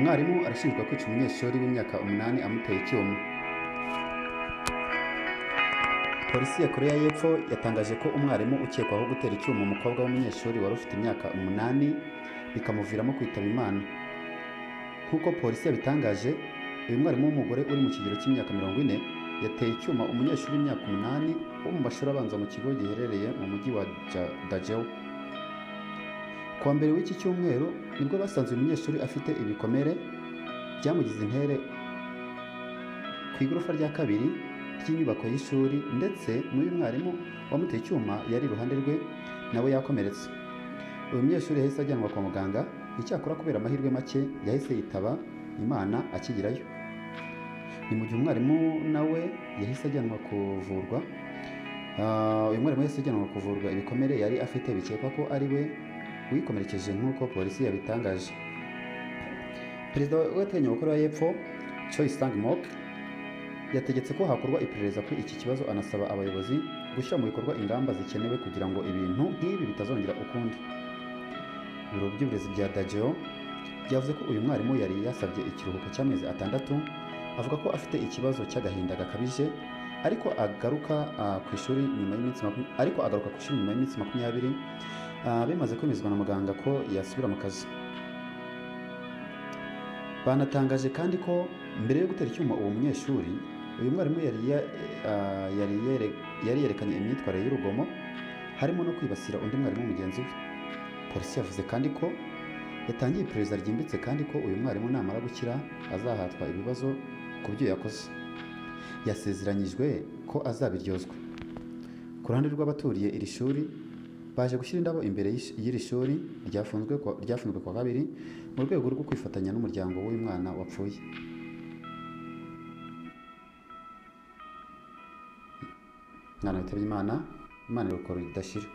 Umwarimu arashinjwa kwica umunyeshuri w'imyaka 8 amuteye icyuma. Polisi ya Koreya y'Epfo yatangaje ko umwarimu ukekwaho gutera icyuma umukobwa w'umunyeshuri wari ufite imyaka 8 bikamuviramo kwitaba Imana. Nk'uko polisi yabitangaje, uyu mwarimu w'umugore uri mu kigero cy'imyaka 40 yateye icyuma umunyeshuri w'imyaka 8 wo mu mashuri abanza mu kigo giherereye mu mujyi wa Dajeon. Kuwa mbere w'iki cyumweru nibwo basanze uyu munyeshuri afite ibikomere byamugize intere ku igorofa rya kabiri ry'inyubako y'ishuri, ndetse n'uyu mwarimu wamuteye icyuma yari iruhande rwe nawe yakomeretse. Uyu munyeshuri yahise ajyanwa kwa muganga, icyakora kubera amahirwe make yahise yitaba Imana akigerayo. Ni mu gihe umwarimu nawe yahise ajyanwa kuvurwa. Uyu mwarimu yahise ajyanwa kuvurwa ibikomere yari afite bikekwa ko ari we wikomerekeje nk'uko polisi yabitangaje. Perezida w'agateganyo wa Koreya y'Epfo Choi Sang-mok yategetse ko hakorwa iperereza kuri iki kibazo, anasaba abayobozi gushyira mu bikorwa ingamba zikenewe kugira ngo ibintu nk'ibi bitazongera ukundi. Ibiro by'uburezi bya Dajeon byavuze ko uyu mwarimu yari yasabye ikiruhuko cy'amezi 6, avuga ko afite ikibazo cy'agahinda gakabije, ariko agaruka ku ishuri nyuma y'iminsi 20 bimaze kwemezwa na muganga ko yasubira mu kazi. Banatangaje kandi ko mbere yo gutera icyuma uwo munyeshuri, uyu mwarimu yari yerekanye imyitwarire y'urugomo, harimo no kwibasira undi mwarimu mugenzi we. Polisi yavuze kandi ko yatangiye iperereza ryimbitse kandi ko uyu mwarimu namara gukira azahatwa ibibazo ku byo yakoze. Yasezeranyijwe ko azabiryozwa. Ku ruhande rw'abaturiye iri shuri, baje gushyira indabo imbere y'iri shuri ryafunzwe kwa kabiri mu rwego rwo kwifatanya n'umuryango w'uyu mwana wapfuye. Mwana witabye Imana, Imana irokora idashira.